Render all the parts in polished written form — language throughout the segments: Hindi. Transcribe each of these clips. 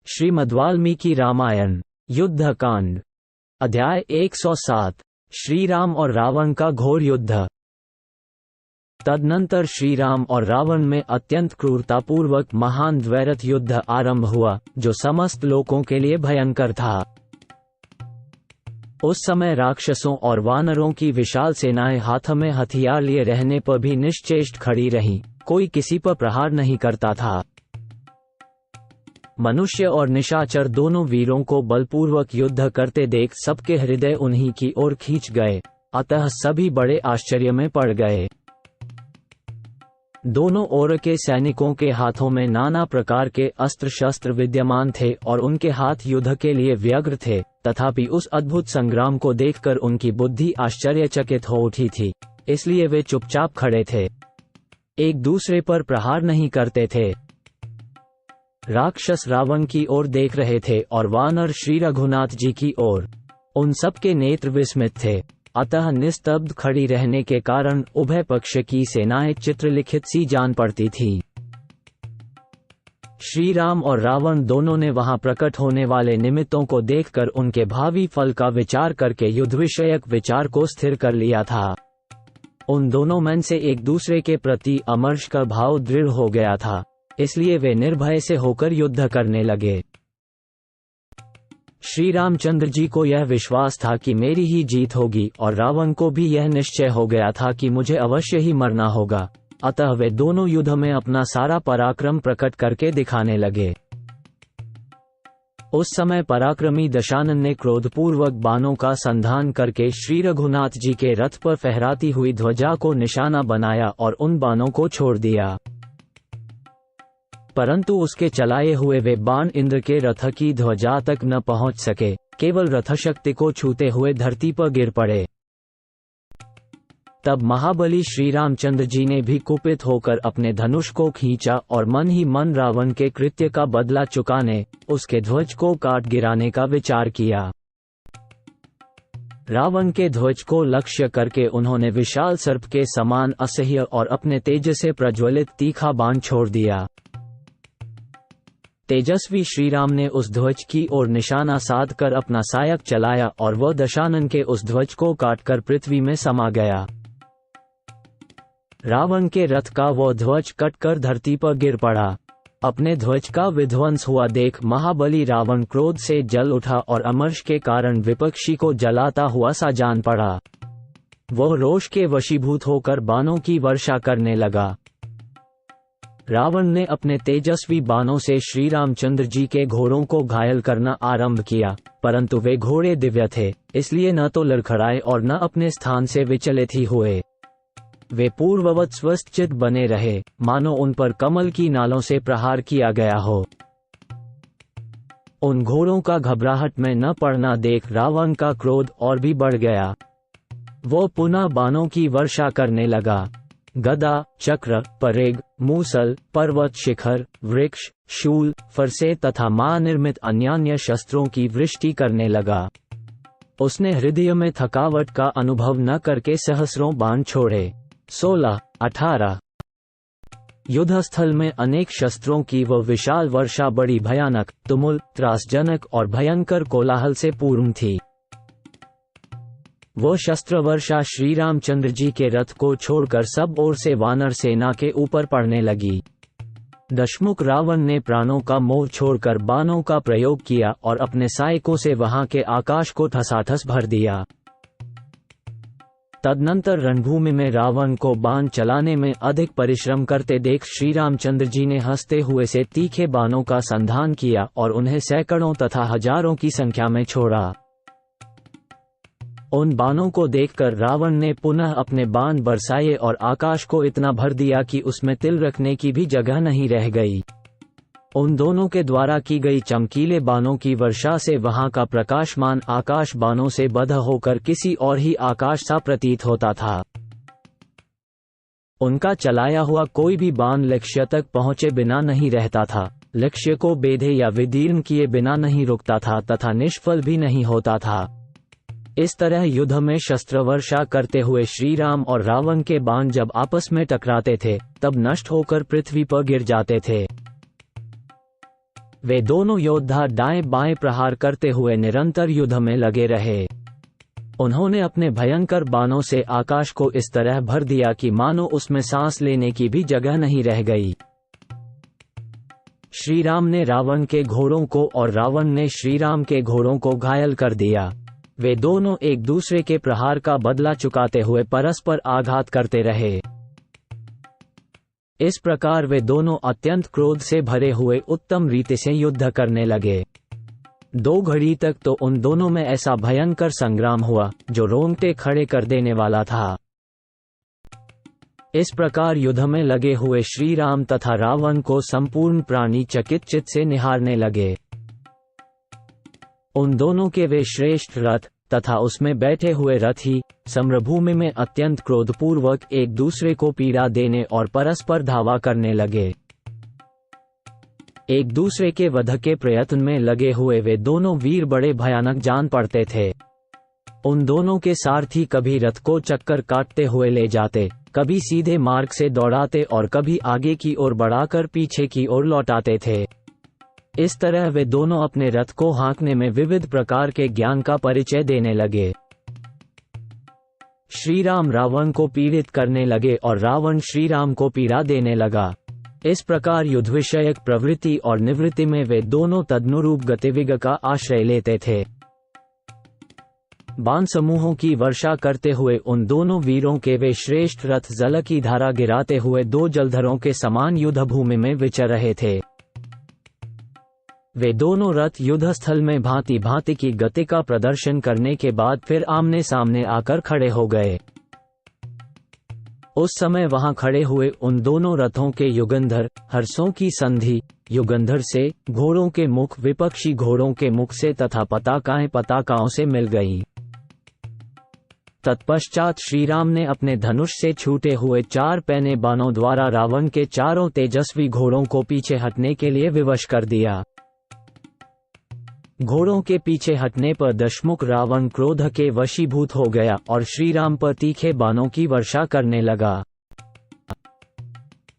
श्रीमद्वाल्मीकि रामायण युद्धकांड अध्याय 107 श्रीराम और रावण का घोर युद्ध। तदनंतर श्रीराम और रावण में अत्यंत क्रूरतापूर्वक महान द्वैरथ युद्ध आरंभ हुआ, जो समस्त लोगों के लिए भयंकर था। उस समय राक्षसों और वानरों की विशाल सेनाएं हाथ में हथियार लिए रहने पर भी निश्चेष्ट खड़ी रहीं, कोई किसी पर प्रहार नहीं करता था। मनुष्य और निशाचर दोनों वीरों को बलपूर्वक युद्ध करते देख सबके हृदय उन्हीं की ओर खींच गए, अतः सभी बड़े आश्चर्य में पड़ गए। दोनों ओर के सैनिकों के हाथों में नाना प्रकार के अस्त्र शस्त्र विद्यमान थे और उनके हाथ युद्ध के लिए व्यग्र थे, तथापि उस अद्भुत संग्राम को देखकर उनकी बुद्धि आश्चर्यचकित हो उठी थी, इसलिए वे चुपचाप खड़े थे, एक दूसरे पर प्रहार नहीं करते थे। राक्षस रावण की ओर देख रहे थे और वानर श्री रघुनाथ जी की ओर। उन सबके नेत्र विस्मित थे, अतः निस्तब्ध खड़ी रहने के कारण उभय पक्ष की सेनाएं चित्रलिखित सी जान पड़ती थी। श्री राम और रावण दोनों ने वहां प्रकट होने वाले निमित्तों को देखकर उनके भावी फल का विचार करके युद्ध विषयक विचार को स्थिर कर लिया था। उन दोनों मन से एक दूसरे के प्रति अमर्ष का भाव दृढ़ हो गया था, इसलिए वे निर्भय से होकर युद्ध करने लगे। श्री रामचंद्र जी को यह विश्वास था कि मेरी ही जीत होगी और रावण को भी यह निश्चय हो गया था कि मुझे अवश्य ही मरना होगा, अतः वे दोनों युद्ध में अपना सारा पराक्रम प्रकट करके दिखाने लगे। उस समय पराक्रमी दशानन ने क्रोधपूर्वक बाणों का संधान करके श्री रघुनाथ जी के रथ पर फहराती हुई ध्वजा को निशाना बनाया और उन बाणों को छोड़ दिया, परंतु उसके चलाए हुए वे बाण इंद्र के रथ की ध्वजा तक न पहुंच सके, केवल रथशक्ति को छूते हुए धरती पर गिर पड़े। तब महाबली श्री रामचंद्र जी ने भी कुपित होकर अपने धनुष को खींचा और मन ही मन रावण के कृत्य का बदला चुकाने उसके ध्वज को काट गिराने का विचार किया। रावण के ध्वज को लक्ष्य करके उन्होंने विशाल सर्प के समान असह्य और अपने तेज से प्रज्वलित तीखा बाण छोड़ दिया। तेजस्वी श्रीराम ने उस ध्वज की ओर निशाना साध कर अपना सायक चलाया और वह दशानन के उस ध्वज को काटकर पृथ्वी में समा गया। रावण के रथ का वह ध्वज कटकर धरती पर गिर पड़ा। अपने ध्वज का विध्वंस हुआ देख महाबली रावण क्रोध से जल उठा और अमर्ष के कारण विपक्षी को जलाता हुआ सा जान पड़ा। वह रोष के वशीभूत होकर बाणों की वर्षा करने लगा। रावण ने अपने तेजस्वी बाणों से श्री रामचंद्र जी के घोड़ों को घायल करना आरंभ किया, परंतु वे घोड़े दिव्य थे, इसलिए न तो लड़खड़ाए और न अपने स्थान से विचलित ही हुए। वे पूर्ववत स्वस्थचित बने रहे, मानो उन पर कमल की नालों से प्रहार किया गया हो। उन घोड़ों का घबराहट में न पड़ना देख रावण का क्रोध और भी बढ़ गया। वो पुनः बाणों की वर्षा करने लगा। गदा, चक्र, परेग, मूसल, पर्वत शिखर, वृक्ष, शूल, फरसे तथा महानिर्मित अन्यान्य शस्त्रों की वृष्टि करने लगा। उसने हृदय में थकावट का अनुभव न करके सहस्रों बाण छोड़े। 16, 18 युद्धस्थल में अनेक शस्त्रों की वह विशाल वर्षा बड़ी भयानक, तुमुल, त्रासजनक और भयंकर कोलाहल से पूर्ण थी। वो शस्त्र वर्षा श्री रामचंद्र जी के रथ को छोड़कर सब ओर से वानर सेना के ऊपर पड़ने लगी। दशमुख रावण ने प्राणों का मोह छोड़कर बाणों का प्रयोग किया और अपने सहायकों से वहां के आकाश को ठसाठस भर दिया। तदनंतर रणभूमि में रावण को बाण चलाने में अधिक परिश्रम करते देख श्री रामचंद्र जी ने हंसते हुए से तीखे बाणों का संधान किया और उन्हें सैकड़ों तथा हजारों की संख्या में छोड़ा। उन बाणों को देखकर रावण ने पुनः अपने बाण बरसाए और आकाश को इतना भर दिया कि उसमें तिल रखने की भी जगह नहीं रह गई। उन दोनों के द्वारा की गई चमकीले बाणों की वर्षा से वहां का प्रकाशमान आकाश बाणों से बंधा होकर किसी और ही आकाश सा प्रतीत होता था। उनका चलाया हुआ कोई भी बाण लक्ष्य तक पहुंचे बिना नहीं रहता था, लक्ष्य को बेधे या विदीर्ण किए बिना नहीं रुकता था तथा निष्फल भी नहीं होता था। इस तरह युद्ध में शस्त्र वर्षा करते हुए श्री राम और रावण के बाण जब आपस में टकराते थे, तब नष्ट होकर पृथ्वी पर गिर जाते थे। वे दोनों योद्धा दाएं बाएं प्रहार करते हुए निरंतर युद्ध में लगे रहे। उन्होंने अपने भयंकर बाणों से आकाश को इस तरह भर दिया कि मानो उसमें सांस लेने की भी जगह नहीं रह गई। श्री राम ने रावण के घोड़ों को और रावण ने श्री राम के घोड़ों को घायल कर दिया। वे दोनों एक दूसरे के प्रहार का बदला चुकाते हुए परस्पर आघात करते रहे। इस प्रकार वे दोनों अत्यंत क्रोध से भरे हुए उत्तम रीति से युद्ध करने लगे। 2 घड़ी तक तो उन दोनों में ऐसा भयंकर संग्राम हुआ जो रोंगटे खड़े कर देने वाला था। इस प्रकार युद्ध में लगे हुए श्री राम तथा रावण को संपूर्ण प्राणी चकित चित्त से निहारने लगे। उन दोनों के वे श्रेष्ठ रथ तथा उसमें बैठे हुए रथी समरभूमि में अत्यंत क्रोधपूर्वक एक दूसरे को पीड़ा देने और परस्पर धावा करने लगे। एक दूसरे के वध के प्रयत्न में लगे हुए वे दोनों वीर बड़े भयानक जान पड़ते थे। उन दोनों के सारथी कभी रथ को चक्कर काटते हुए ले जाते, कभी सीधे मार्ग से दौड़ाते और कभी आगे की ओर बढ़ाकर पीछे की ओर लौटाते थे। इस तरह वे दोनों अपने रथ को हाँकने में विविध प्रकार के ज्ञान का परिचय देने लगे। श्री राम रावण को पीड़ित करने लगे और रावण श्री राम को पीड़ा देने लगा। इस प्रकार युद्ध विषयक प्रवृत्ति और निवृत्ति में वे दोनों तदनुरूप गतिविधि का आश्रय लेते थे। बाण समूहों की वर्षा करते हुए उन दोनों वीरों के वे श्रेष्ठ रथ जल की धारा गिराते हुए 2 जलधरों के समान युद्ध भूमि में विचर रहे थे। वे दोनों रथ युद्धस्थल में भांति भांति की गति का प्रदर्शन करने के बाद फिर आमने सामने आकर खड़े हो गए। उस समय वहां खड़े हुए उन दोनों रथों के युगंधर हर्षों की संधि युगंधर से, घोड़ों के मुख विपक्षी घोड़ों के मुख से तथा पताकाएं पताकाओं से मिल गईं। तत्पश्चात श्री राम ने अपने धनुष से छूटे हुए 4 पैने बाणों द्वारा रावण के चारों तेजस्वी घोड़ों को पीछे हटने के लिए विवश कर दिया। घोड़ों के पीछे हटने पर दशमुख रावण क्रोध के वशीभूत हो गया और श्री राम पर तीखे बाणों की वर्षा करने लगा।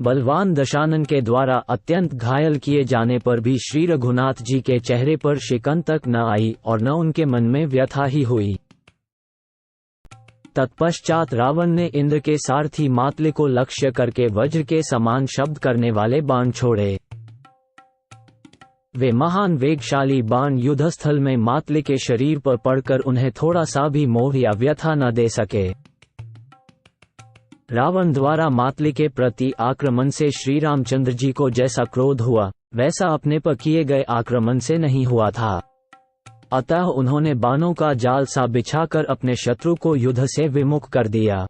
बलवान दशानन के द्वारा अत्यंत घायल किए जाने पर भी श्री रघुनाथ जी के चेहरे पर शिकन तक न आई और न उनके मन में व्यथा ही हुई। तत्पश्चात रावण ने इंद्र के सारथी मातले को लक्ष्य करके वज्र के समान शब्द करने वाले बाण छोड़े। वे महान वेगशाली बाण युद्धस्थल में मातले के शरीर पर पड़कर उन्हें थोड़ा सा भी मोह या व्यथा न दे सके। रावण द्वारा मातले के प्रति आक्रमण से श्री रामचंद्र जी को जैसा क्रोध हुआ वैसा अपने पर किए गए आक्रमण से नहीं हुआ था। अतः उन्होंने बाणों का जाल सा बिछाकर अपने शत्रु को युद्ध से विमुख कर दिया।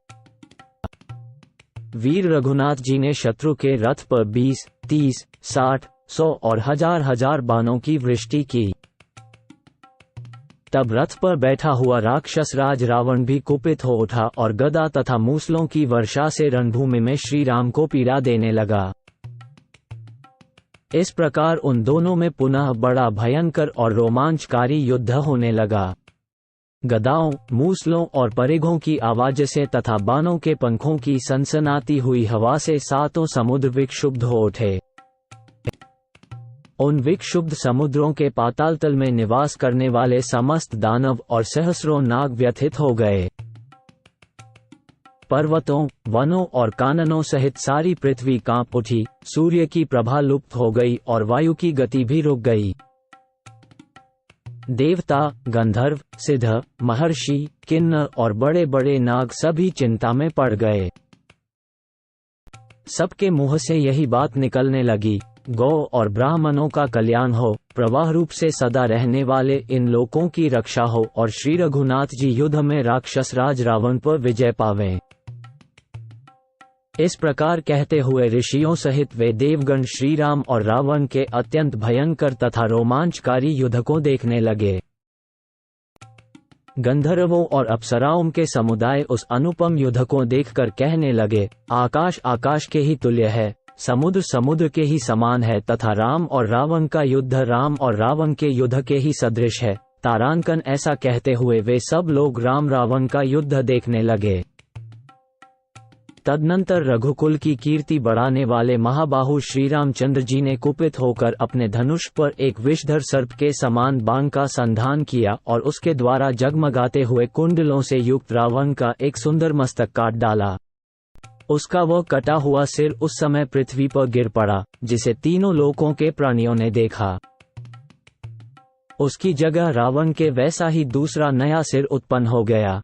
वीर रघुनाथ जी ने शत्रु के रथ पर 20, 30, 60, 100 और 1000 बाणों की वृष्टि की। तब रथ पर बैठा हुआ राक्षस राज रावण भी कुपित हो उठा और गदा तथा मूसलों की वर्षा से रणभूमि में श्री राम को पीड़ा देने लगा। इस प्रकार उन दोनों में पुनः बड़ा भयंकर और रोमांचकारी युद्ध होने लगा। गदाओं, मूसलों और परिघों की आवाज से तथा बाणों के पंखों की सनसनाती हुई हवा से 7 समुद्र विक्षुब्ध हो उठे। उन विक्षुब्ध समुद्रों के पाताल तल में निवास करने वाले समस्त दानव और सहस्रों नाग व्यथित हो गए। पर्वतों, वनों और काननों सहित सारी पृथ्वी कांप उठी, सूर्य की प्रभा लुप्त हो गई और वायु की गति भी रुक गई। देवता, गंधर्व, सिद्ध, महर्षि, किन्नर और बड़े बड़े नाग सभी चिंता में पड़ गए। सबके मुंह से यही बात निकलने लगी, गौ और ब्राह्मणों का कल्याण हो, प्रवाह रूप से सदा रहने वाले इन लोकों की रक्षा हो और श्री रघुनाथ जी युद्ध में राक्षस राज रावण पर विजय पावें। इस प्रकार कहते हुए ऋषियों सहित वे देवगण श्री राम और रावण के अत्यंत भयंकर तथा रोमांचकारी युद्ध को देखने लगे। गंधर्वों और अप्सराओं के समुदाय उस अनुपम युद्ध को देखकर कहने लगे, आकाश आकाश के ही तुल्य है, समुद्र समुद्र के ही समान है तथा राम और रावण का युद्ध राम और रावण के युद्ध के ही सदृश है। तारांकन ऐसा कहते हुए वे सब लोग राम रावण का युद्ध देखने लगे। तदनंतर रघुकुल की कीर्ति बढ़ाने वाले महाबाहु श्री रामचंद्र जी ने कुपित होकर अपने धनुष पर एक विषधर सर्प के समान बाण का संधान किया और उसके द्वारा जगमगाते हुए कुंडलों से युक्त रावण का एक सुंदर मस्तक काट डाला। उसका वह कटा हुआ सिर उस समय पृथ्वी पर गिर पड़ा, जिसे तीनों लोकों के प्राणियों ने देखा। उसकी जगह रावण के वैसा ही दूसरा नया सिर उत्पन्न हो गया।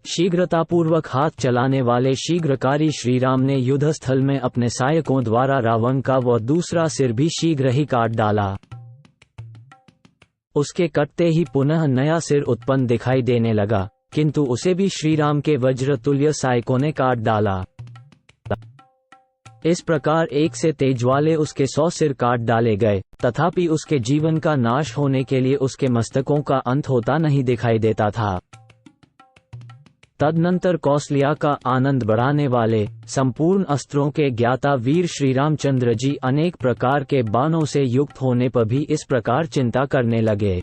शीघ्रतापूर्वक हाथ चलाने वाले शीघ्रकारी श्रीराम ने युद्धस्थल में अपने सहायकों द्वारा रावण का वह दूसरा सिर भी शीघ्र ही काट डाला। उसके कटते ही पुनः नया सिर उत्पन्न दिखाई देने लगा, किंतु उसे भी श्रीराम के वज्रतुल्य सहायकों ने काट डाला। इस प्रकार एक से तेज वाले उसके 100 सिर काट डाले गए, तथापि उसके जीवन का नाश होने के लिए उसके मस्तकों का अंत होता नहीं दिखाई देता था। तदनंतर कौसल्या का आनंद बढ़ाने वाले संपूर्ण अस्त्रों के ज्ञाता वीर श्री रामचंद्र जी अनेक प्रकार के बाणों से युक्त होने पर भी इस प्रकार चिंता करने लगे।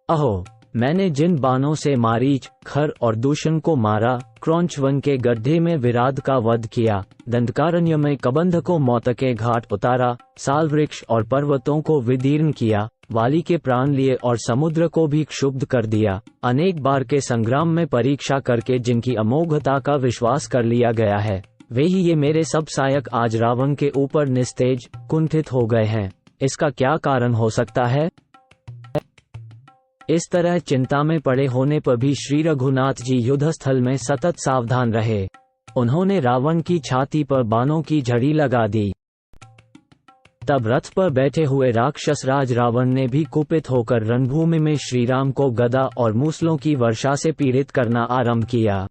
अहो, मैंने जिन बाणों से मारीच, खर और दूषण को मारा, क्रौंच वन के गड्ढे में विराध का वध किया, दंडकारण्य में कबंध को मौत के घाट उतारा, साल वृक्ष और पर्वतों को विदीर्ण किया, वाली के प्राण लिए और समुद्र को भी क्षुब्ध कर दिया, अनेक बार के संग्राम में परीक्षा करके जिनकी अमोघता का विश्वास कर लिया गया है, वे ही ये मेरे सब सहायक आज रावण के ऊपर निस्तेज कुंठित हो गए हैं। इसका क्या कारण हो सकता है? इस तरह चिंता में पड़े होने पर भी श्री रघुनाथ जी युद्धस्थल में सतत सावधान रहे। उन्होंने रावण की छाती पर बाणों की झड़ी लगा दी। तब रथ पर बैठे हुए राक्षस राज रावण ने भी कुपित होकर रणभूमि में श्रीराम को गदा और मूसलों की वर्षा से पीड़ित करना आरंभ किया।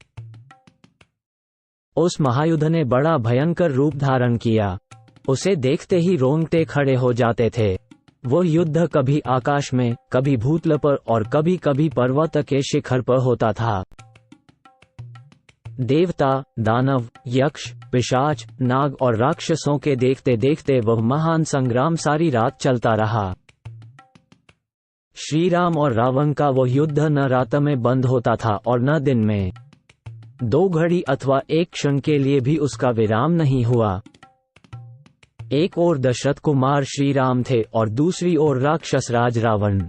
उस महायुद्ध ने बड़ा भयंकर रूप धारण किया। उसे देखते ही रोंगटे खड़े हो जाते थे। वो युद्ध कभी आकाश में, कभी भूतल पर और कभी कभी पर्वत के शिखर पर होता था। देवता, दानव, यक्ष, पिशाच, नाग और राक्षसों के देखते देखते वह महान संग्राम सारी रात चलता रहा। श्री राम और रावण का वह युद्ध न रात में बंद होता था और न दिन में। 2 घड़ी अथवा 1 क्षण के लिए भी उसका विराम नहीं हुआ। एक ओर दशरथ कुमार श्री राम थे और दूसरी ओर राक्षस राज रावण।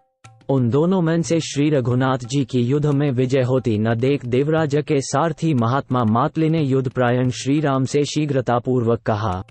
उन दोनों में से श्री रघुनाथ जी की युद्ध में विजय होती न देख देवराज के सारथी महात्मा मातली ने युद्धप्रायण श्री राम से शीघ्रतापूर्वक कहा,